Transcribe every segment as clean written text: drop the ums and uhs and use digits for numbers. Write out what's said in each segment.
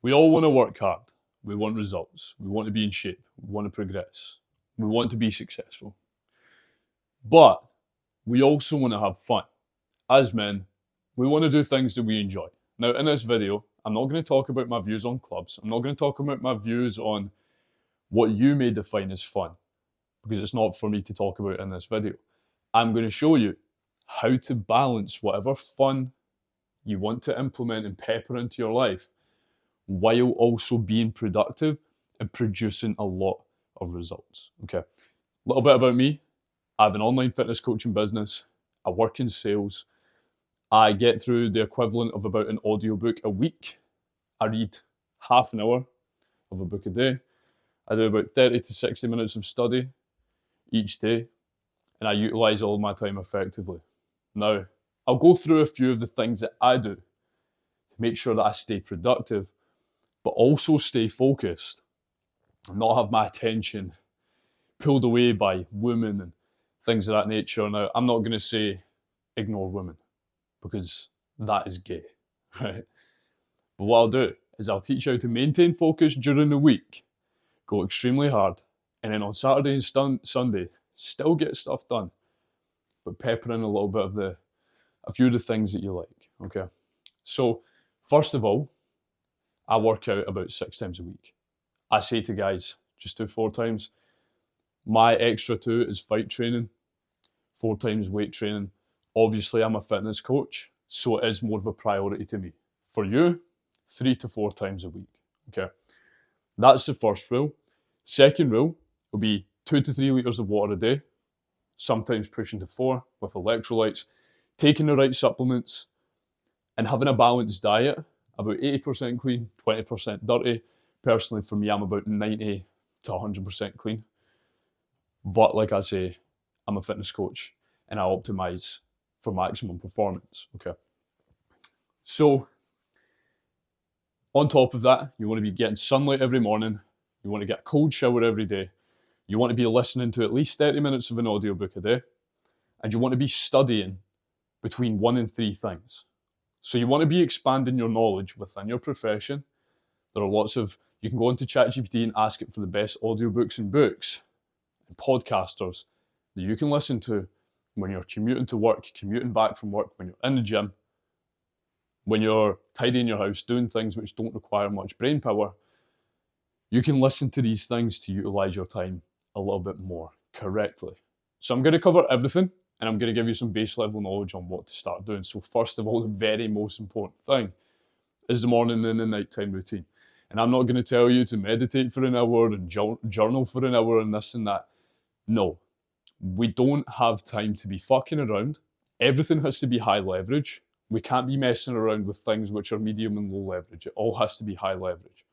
We all want to work hard. We want results. We want to be in shape. We want to progress. We want to be successful. But we also want to have fun. As men, we want to do things that we enjoy. Now, in this video, I'm not going to talk about my views on clubs. I'm not going to talk about my views on what you may define as fun, because it's not for me to talk about in this video. I'm going to show you how to balance whatever fun you want to implement and pepper into your life while also being productive and producing a lot of results. Okay, a little bit about me. I have an online fitness coaching business. I work in sales. I get through the equivalent of about an audiobook a week. I read half an hour of a book a day. I do about 30 to 60 minutes of study each day, and I utilize all of my time effectively. Now, I'll go through a few of the things that I do to make sure that I stay productive, but also stay focused and not have my attention pulled away by women and things of that nature. Now, I'm not going to say ignore women, because that is gay, right? But what I'll do is I'll teach you how to maintain focus during the week, go extremely hard, and then on Saturday and Sunday, still get stuff done, but pepper in a little bit of a few of the things that you like, okay? So, first of all, I work out about 6 times a week. I say to guys, just do 4 times. My extra 2 is fight training, 4 times weight training. Obviously, I'm a fitness coach, so it is more of a priority to me. For you, 3 to 4 times a week, okay? That's the first rule. Second rule will be 2 to 3 litres of water a day, sometimes pushing to 4 with electrolytes, taking the right supplements, and having a balanced diet, about 80% clean, 20% dirty. Personally, for me, I'm about 90 to 100% clean. But like I say, I'm a fitness coach and I optimize for maximum performance, okay? So, on top of that, you want to be getting sunlight every morning. You want to get a cold shower every day. You want to be listening to at least 30 minutes of an audiobook a day. And you want to be studying between 1 and 3 things. So you want to be expanding your knowledge within your profession. There are lots of, you can go into ChatGPT and ask it for the best audiobooks and books and podcasters that you can listen to when you're commuting to work, commuting back from work, when you're in the gym, when you're tidying your house, doing things which don't require much brain power. You can listen to these things to utilize your time a little bit more correctly. So I'm going to cover everything, and I'm going to give you some base level knowledge on what to start doing. So first of all, the very most important thing is the morning and the nighttime routine. And I'm not going to tell you to meditate for an hour and journal for an hour and this and that. No, we don't have time to be fucking around. Everything has to be high leverage. We can't be messing around with things which are medium and low leverage. It all has to be high leverage.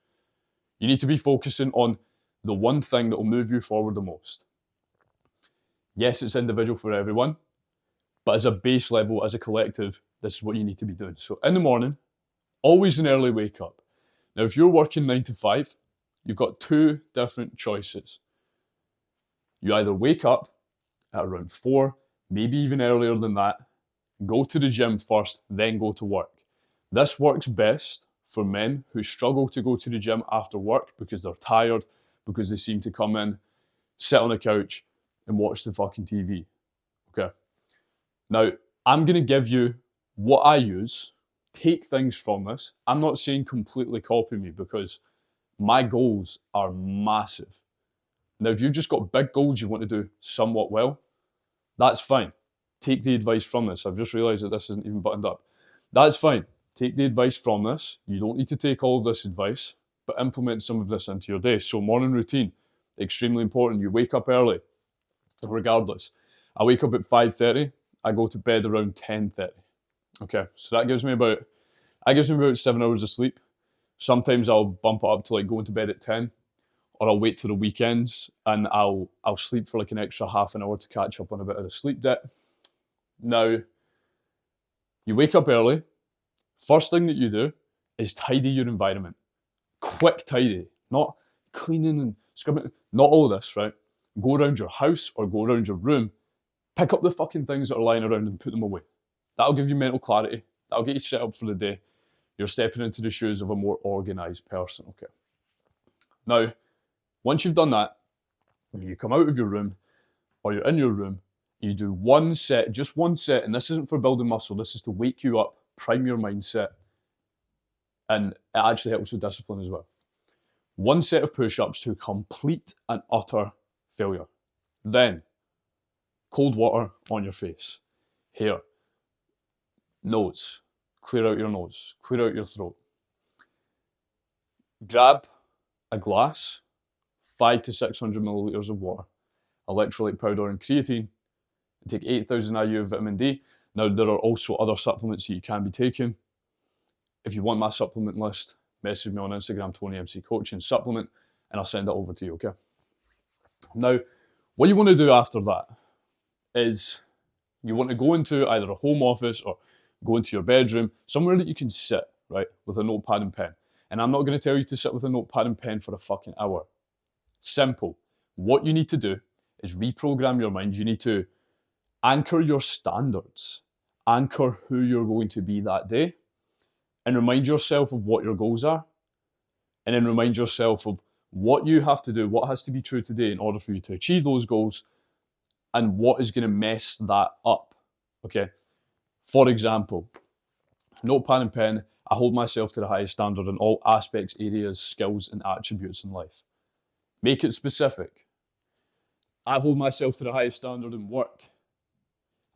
You need to be focusing on the one thing that will move you forward the most. Yes, it's individual for everyone, but as a base level, as a collective, this is what you need to be doing. So in the morning, always an early wake up. Now, if you're working 9 to 5, you've got 2 different choices. You either wake up at around 4, maybe even earlier than that, go to the gym first, then go to work. This works best for men who struggle to go to the gym after work because they're tired, because they seem to come in, sit on a couch, and watch the fucking TV. Okay. Now, I'm going to give you what I use. Take things from this. I'm not saying completely copy me, because my goals are massive. Now, if you've just got big goals you want to do somewhat well, that's fine. Take the advice from this. I've just realised that this isn't even buttoned up. That's fine. Take the advice from this. You don't need to take all of this advice, but implement some of this into your day. So morning routine, extremely important. You wake up early, regardless. I wake up at 5:30. I go to bed around 10:30. Okay, so that gives me about 7 hours of sleep. Sometimes I'll bump it up to like going to bed at 10, or I'll wait till the weekends and I'll sleep for like an extra half an hour to catch up on a bit of the sleep debt. Now, you wake up early. First thing that you do is tidy your environment. Quick tidy, not cleaning and scrubbing, not all of this, right? Go around your house or go around your room, pick up the fucking things that are lying around and put them away. That'll give you mental clarity. That'll get you set up for the day. You're stepping into the shoes of a more organized person, okay? Now, once you've done that, you come out of your room or you're in your room, you do one set, just one set, and this isn't for building muscle, this is to wake you up, prime your mindset, and it actually helps with discipline as well. One set of push-ups to complete and utter failure. Then, cold water on your face, hair, nose, clear out your nose, clear out your throat. Grab a glass, 500 to 600 milliliters of water, electrolyte powder and creatine, and take 8,000 IU of vitamin D. Now, there are also other supplements that you can be taking. If you want my supplement list, message me on Instagram, Tony MC Coaching Supplement, and I'll send it over to you, okay? Now, what you want to do after that is you want to go into either a home office or go into your bedroom, somewhere that you can sit, right, with a notepad and pen. And I'm not going to tell you to sit with a notepad and pen for a fucking hour. Simple. What you need to do is reprogram your mind. You need to anchor your standards, anchor who you're going to be that day, and remind yourself of what your goals are, and then remind yourself of what you have to do, what has to be true today in order for you to achieve those goals, and what is going to mess that up, okay? For example, notepad and pen, I hold myself to the highest standard in all aspects, areas, skills, and attributes in life. Make it specific. I hold myself to the highest standard in work.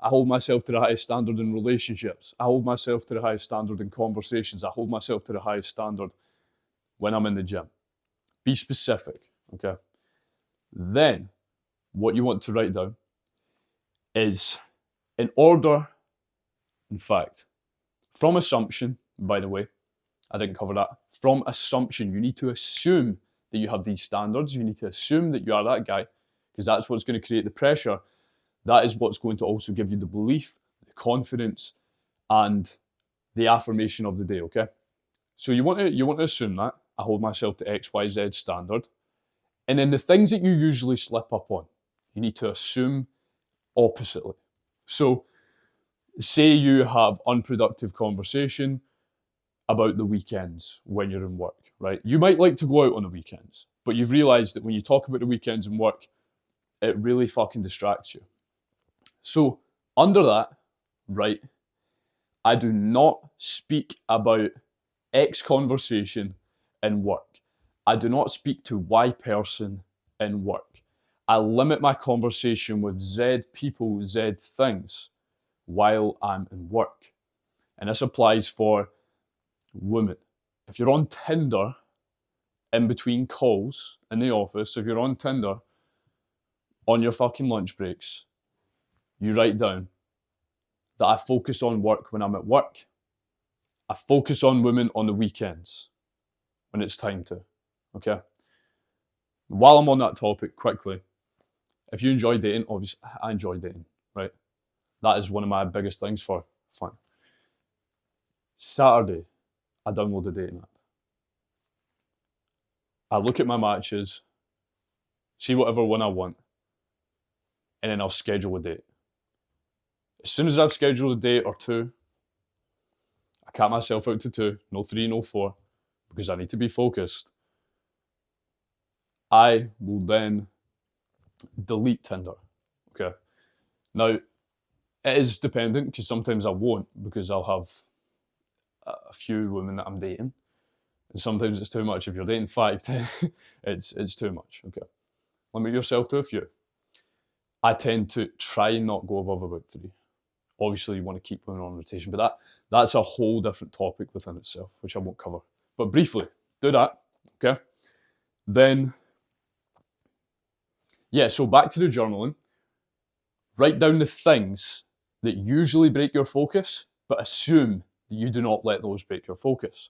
I hold myself to the highest standard in relationships. I hold myself to the highest standard in conversations. I hold myself to the highest standard when I'm in the gym. Be specific, okay? Then, what you want to write down is in order, in fact, from assumption, by the way, I didn't cover that. From assumption, you need to assume that you have these standards. You need to assume that you are that guy, because that's what's going to create the pressure. That is what's going to also give you the belief, the confidence, and the affirmation of the day, okay? So you want to assume that. I hold myself to XYZ standard. And then the things that you usually slip up on, you need to assume oppositely. So say you have unproductive conversation about the weekends when you're in work, right? You might like to go out on the weekends, but you've realized that when you talk about the weekends and work, it really fucking distracts you. So under that, right, I do not speak about X conversation in work. I do not speak to Y person in work. I limit my conversation with Z people, Z things while I'm in work. And this applies for women. If you're on Tinder in between calls in the office, if you're on Tinder on your fucking lunch breaks, you write down that I focus on work when I'm at work. I focus on women on the weekends when it's time to, okay? While I'm on that topic, quickly, if you enjoy dating, obviously I enjoy dating, right? That is one of my biggest things for fun. Saturday, I download a dating app. I look at my matches, see whatever one I want, and then I'll schedule a date. As soon as I've scheduled a date or two, I cap myself out to 2, no 3, no 4, because I need to be focused. I will then delete Tinder, okay? Now, it is dependent, because sometimes I won't, because I'll have a few women that I'm dating, and sometimes it's too much. If you're dating 5, 10, it's too much, okay? Limit yourself to a few. I tend to try and not go above about 3. Obviously, you want to keep women on rotation, but that's a whole different topic within itself, which I won't cover. But briefly, do that, okay? Then, yeah, so back to the journaling. Write down the things that usually break your focus, but assume that you do not let those break your focus.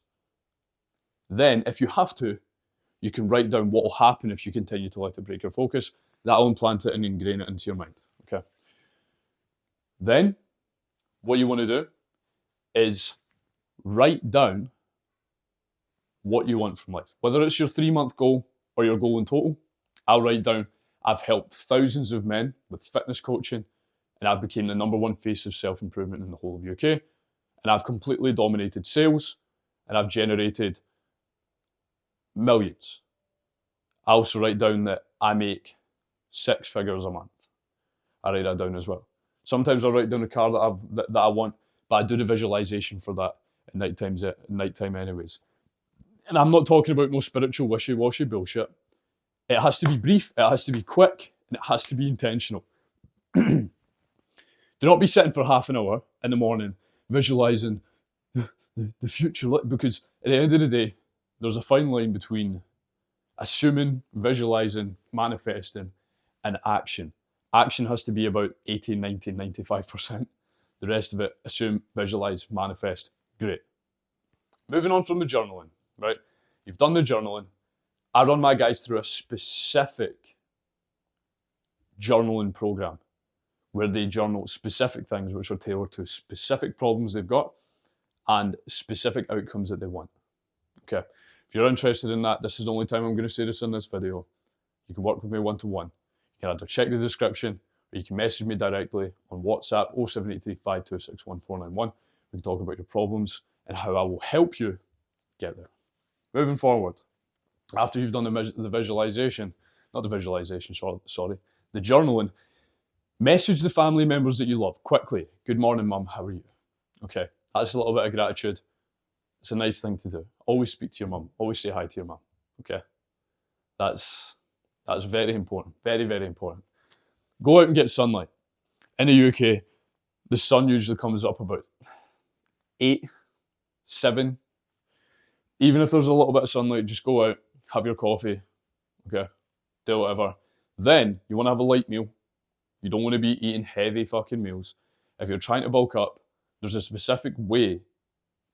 Then, if you have to, you can write down what will happen if you continue to let it break your focus. That'll implant it and ingrain it into your mind, okay? Then, what you want to do is write down what you want from life. Whether it's your 3-month goal or your goal in total, I'll write down, I've helped thousands of men with fitness coaching, and I've become the #1 face of self-improvement in the whole of UK, and I've completely dominated sales, and I've generated millions. I also write down that I make 6 figures a month. I write that down as well. Sometimes I'll write down a car that I want, but I do the visualization for that at nighttime anyways. And I'm not talking about no spiritual wishy-washy bullshit. It has to be brief, it has to be quick, and it has to be intentional. Do not be sitting for half an hour in the morning visualizing the future, because at the end of the day, there's a fine line between assuming, visualizing, manifesting, and action. Action has to be about 80, 90, 95%. The rest of it, assume, visualize, manifest, great. Moving on from the journaling, right? You've done the journaling. I run my guys through a specific journaling program where they journal specific things which are tailored to specific problems they've got and specific outcomes that they want. Okay, if you're interested in that, this is the only time I'm going to say this in this video. You can work with me one-to-one. You can either check the description or you can message me directly on WhatsApp 07835 261 491. We can talk about your problems and how I will help you get there. Moving forward, after you've done the visualization, not the visualization, sorry, the journaling, message the family members that you love quickly. Good morning, mum, how are you? Okay, that's a little bit of gratitude. It's a nice thing to do. Always speak to your mum. Always say hi to your mum. Okay, that's very important. Very, very important. Go out and get sunlight. In the UK, the sun usually comes up about 8, 7. Even if there's a little bit of sunlight, just go out, have your coffee, okay, do whatever. Then you want to have a light meal. You don't want to be eating heavy fucking meals. If you're trying to bulk up, there's a specific way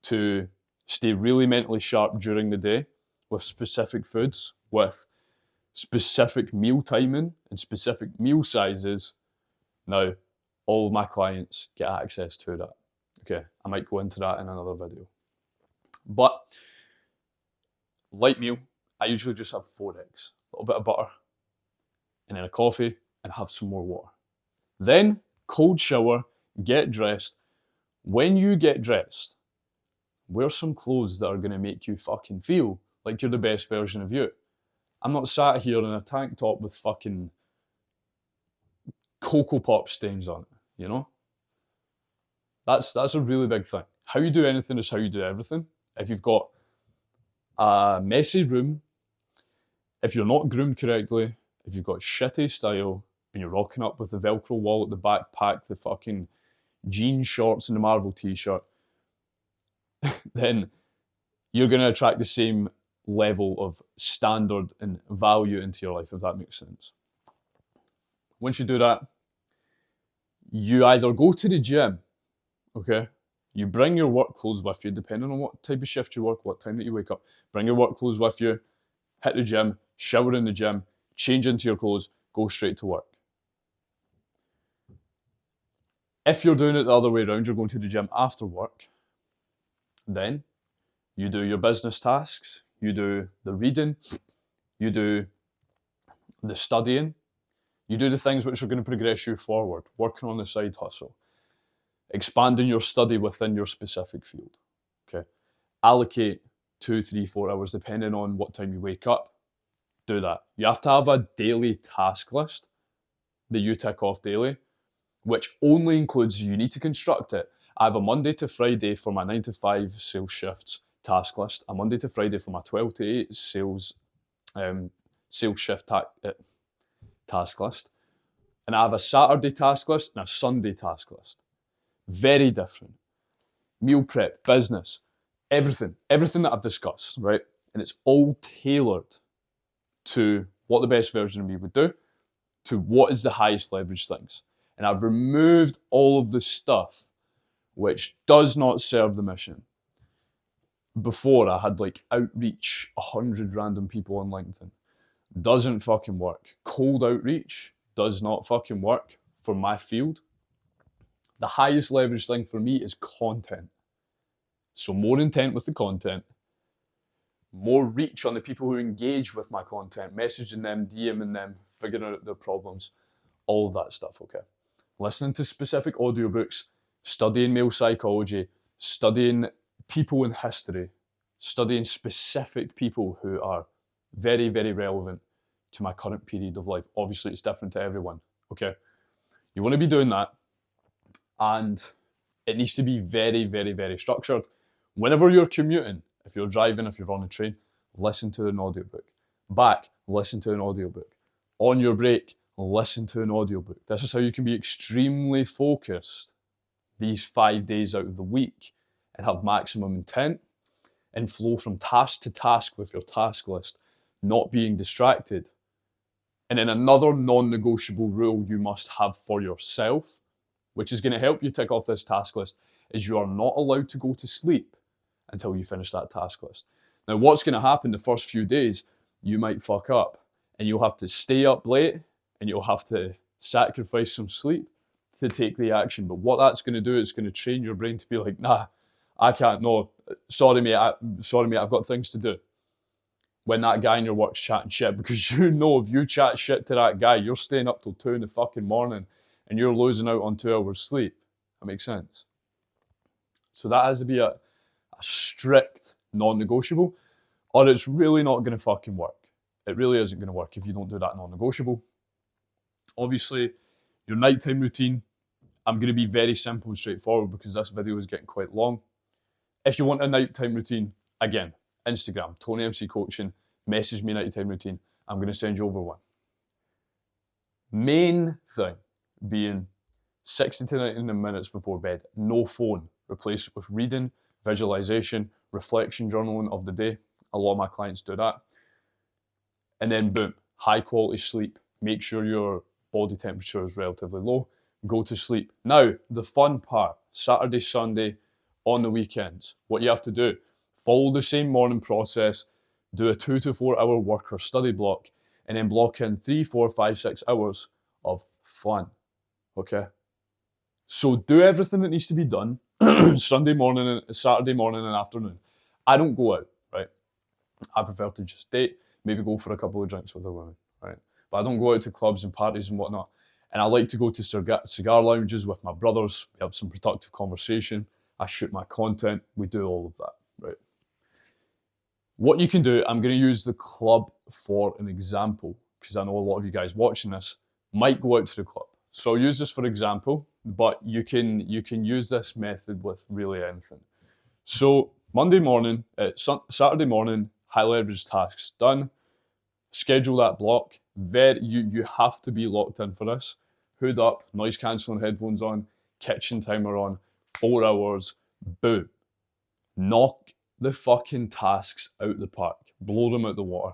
to stay really mentally sharp during the day with specific foods, with specific meal timing and specific meal sizes. Now, all of my clients get access to that. Okay, I might go into that in another video. But light meal, I usually just have 4 eggs, a little bit of butter, and then a coffee, and have some more water. Then, cold shower, get dressed. When you get dressed, wear some clothes that are going to make you fucking feel like you're the best version of you. I'm not sat here in a tank top with fucking Cocoa Pop stains on it, you know? That's a really big thing. How you do anything is how you do everything. If you've got a messy room, if you're not groomed correctly, if you've got shitty style, and you're rocking up with the Velcro wallet, the backpack, the fucking jean shorts and the Marvel t-shirt, then you're going to attract the same level of standard and value into your life, if that makes sense. Once you do that, you either go to the gym, okay? You bring your work clothes with you, depending on what type of shift you work, what time that you wake up. Bring your work clothes with you, hit the gym, shower in the gym, change into your clothes, go straight to work. If you're doing it the other way around, you're going to the gym after work, then you do your business tasks, you do the reading, you do the studying, you do the things which are going to progress you forward, working on the side hustle, expanding your study within your specific field. Okay, allocate 2, 3, 4 hours depending on what time you wake up. Do that. You have to have a daily task list that you tick off daily, which only includes, you need to construct it. I have a Monday to Friday for my 9 to 5 sales shifts task list, a Monday to Friday for my 12 to 8 sales shift task list, and I have a Saturday task list and a Sunday task list. Very different. Meal prep, business, everything that I've discussed, right? And it's all tailored to what the best version of me would do, to what is the highest leverage things. And I've removed all of the stuff which does not serve the mission. Before, I had like outreach 100 random people on LinkedIn. Doesn't fucking work. Cold outreach does not fucking work for my field. The highest leverage thing for me is content. So more intent with the content, more reach on the people who engage with my content, messaging them, DMing them, figuring out their problems, all of that stuff, okay? Listening to specific audiobooks, studying male psychology, studying people in history, studying specific people who are very, very relevant to my current period of life. Obviously, it's different to everyone, okay? You want to be doing that, and it needs to be very, very, very structured. Whenever you're commuting, if you're driving, if you're on a train, listen to an audiobook. Back, listen to an audiobook. On your break, listen to an audiobook. This is how you can be extremely focused these 5 days out of the week and have maximum intent and flow from task to task with your task list, not being distracted. And then another non-negotiable rule you must have for yourself, which is going to help you tick off this task list, is you are not allowed to go to sleep until you finish that task list. Now, what's going to happen the first few days, you might fuck up and you'll have to stay up late and you'll have to sacrifice some sleep to take the action. But what that's going to do is going to train your brain to be like, nah, I can't, no, sorry mate, I've got things to do. When that guy in your work's chatting shit, because you know if you chat shit to that guy, you're staying up till 2 in the fucking morning and you're losing out on 2 hours sleep. That makes sense. So that has to be a strict non-negotiable, or it's really not going to fucking work. It really isn't going to work if you don't do that non-negotiable. Obviously, your nighttime routine, I'm going to be very simple and straightforward because this video is getting quite long. If you want a nighttime routine, again, Instagram, Tony MC Coaching, message me nighttime routine. I'm going to send you over one. Main thing being 60 to 90 minutes before bed, no phone. Replace it with reading, visualization, reflection journaling of the day. A lot of my clients do that. And then boom, high quality sleep. Make sure your body temperature is relatively low. Go to sleep. Now, the fun part, Saturday, Sunday, on the weekends. What you have to do, follow the same morning process, do a 2 to 4 hour work or study block, and then block in 3, 4, 5, 6 hours of fun, okay? So do everything that needs to be done Sunday morning, Saturday morning and afternoon. I don't go out, right? I prefer to just date, maybe go for a couple of drinks with a woman, right? But I don't go out to clubs and parties and whatnot. And I like to go to cigar lounges with my brothers. We have some productive conversation. I shoot my content. We do all of that, right? What you can do, I'm going to use the club for an example because I know a lot of you guys watching this might go out to the club. So I'll use this for example, but you can use this method with really anything. So Monday morning, Saturday morning, high leverage tasks done. Schedule that block. You have to be locked in for this. Hood up, noise cancelling headphones on, kitchen timer on, 4 hours, boom. Knock the fucking tasks out the park. Blow them out the water.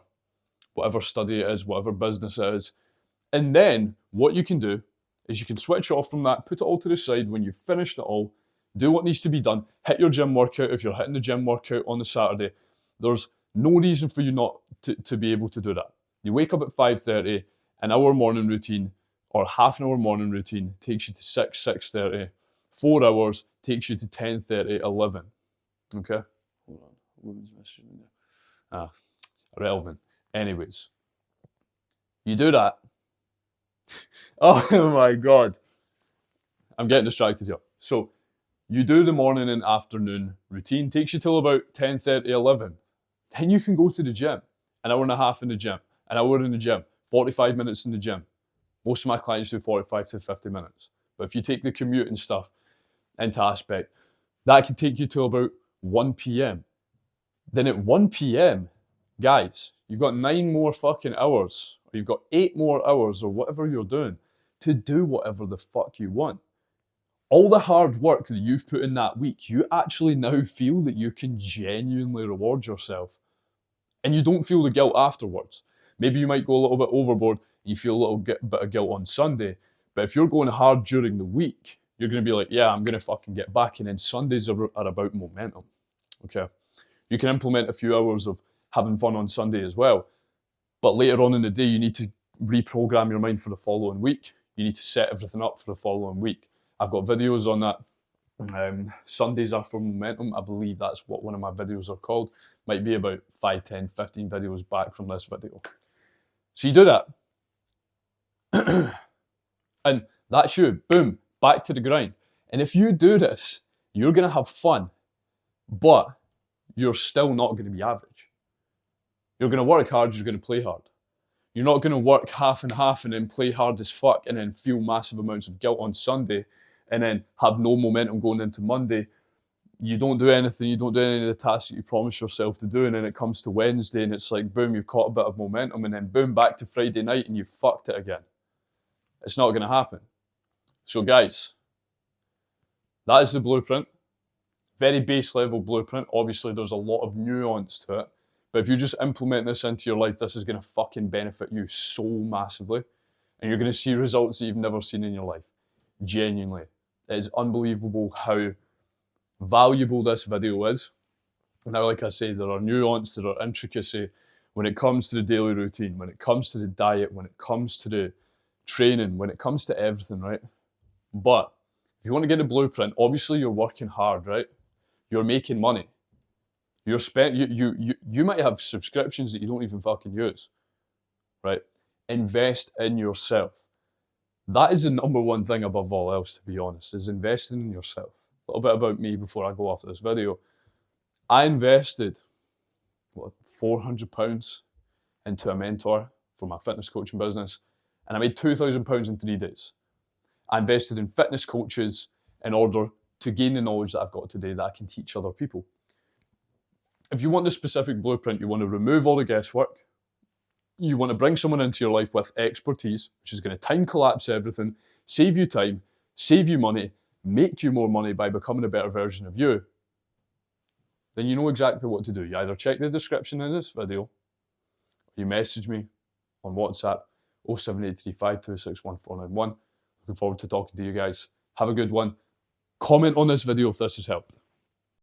Whatever study it is, whatever business it is. And then what you can do is you can switch off from that, put it all to the side. When you've finished it all, do what needs to be done. Hit your gym workout if you're hitting the gym workout on the Saturday. There's no reason for you not to be able to do that. You wake up at 5:30, an hour morning routine or half an hour morning routine takes you to 6:30. 4 hours takes you to 10:30, 11. Okay? Hold on. Woman's messaging there. Irrelevant. Anyways. You do that. Oh my God. I'm getting distracted here. So, you do the morning and afternoon routine, takes you till about 10:30, 11. Then you can go to the gym. An hour and a half in the gym, an hour in the gym, 45 minutes in the gym. Most of my clients do 45 to 50 minutes. But if you take the commute and stuff into aspect, that can take you till about 1 p.m. Then at 1 p.m., guys, you've got 9 more fucking hours, or you've got 8 more hours, or whatever you're doing, to do whatever the fuck you want. All the hard work that you've put in that week, you actually now feel that you can genuinely reward yourself. And you don't feel the guilt afterwards. Maybe you might go a little bit overboard, you feel a little bit of guilt on Sunday, but if you're going hard during the week, you're going to be like, yeah, I'm going to fucking get back, and then Sundays are about momentum, okay? You can implement a few hours of having fun on Sunday as well, but later on in the day, you need to reprogram your mind for the following week. You need to set everything up for the following week. I've got videos on that. Sundays are for momentum. I believe that's what one of my videos are called. Might be about 5, 10, 15 videos back from this video. So you do that. And that's you. Boom. Back to the grind. And if you do this, you're going to have fun. But you're still not going to be average. You're going to work hard, you're going to play hard. You're not going to work half and half and then play hard as fuck and then feel massive amounts of guilt on Sunday and then have no momentum going into Monday. You don't do anything, you don't do any of the tasks that you promise yourself to do, and then it comes to Wednesday and it's like, boom, you've caught a bit of momentum, and then boom, back to Friday night and you've fucked it again. It's not going to happen. So guys, that is the blueprint. Very base level blueprint. Obviously, there's a lot of nuance to it. But if you just implement this into your life, this is going to fucking benefit you so massively. And you're going to see results that you've never seen in your life. Genuinely. It is unbelievable how valuable this video is. Now, like I say, there are nuance, there are intricacy when it comes to the daily routine, when it comes to the diet, when it comes to the training, when it comes to everything, right? But if you want to get a blueprint, obviously you're working hard, right? You're making money. You might have subscriptions that you don't even fucking use, right? Invest in yourself. That is the number one thing above all else, to be honest, is investing in yourself. A little bit about me before I go after this video. I invested, £400 into a mentor for my fitness coaching business, and I made £2,000 in 3 days. I invested in fitness coaches in order to gain the knowledge that I've got today that I can teach other people. If you want the specific blueprint, you want to remove all the guesswork, you want to bring someone into your life with expertise, which is going to time collapse everything, save you time, save you money, make you more money by becoming a better version of you, then you know exactly what to do. You either check the description in this video, or you message me on WhatsApp 07835261491. Looking forward to talking to you guys. Have a good one. Comment on this video if this has helped.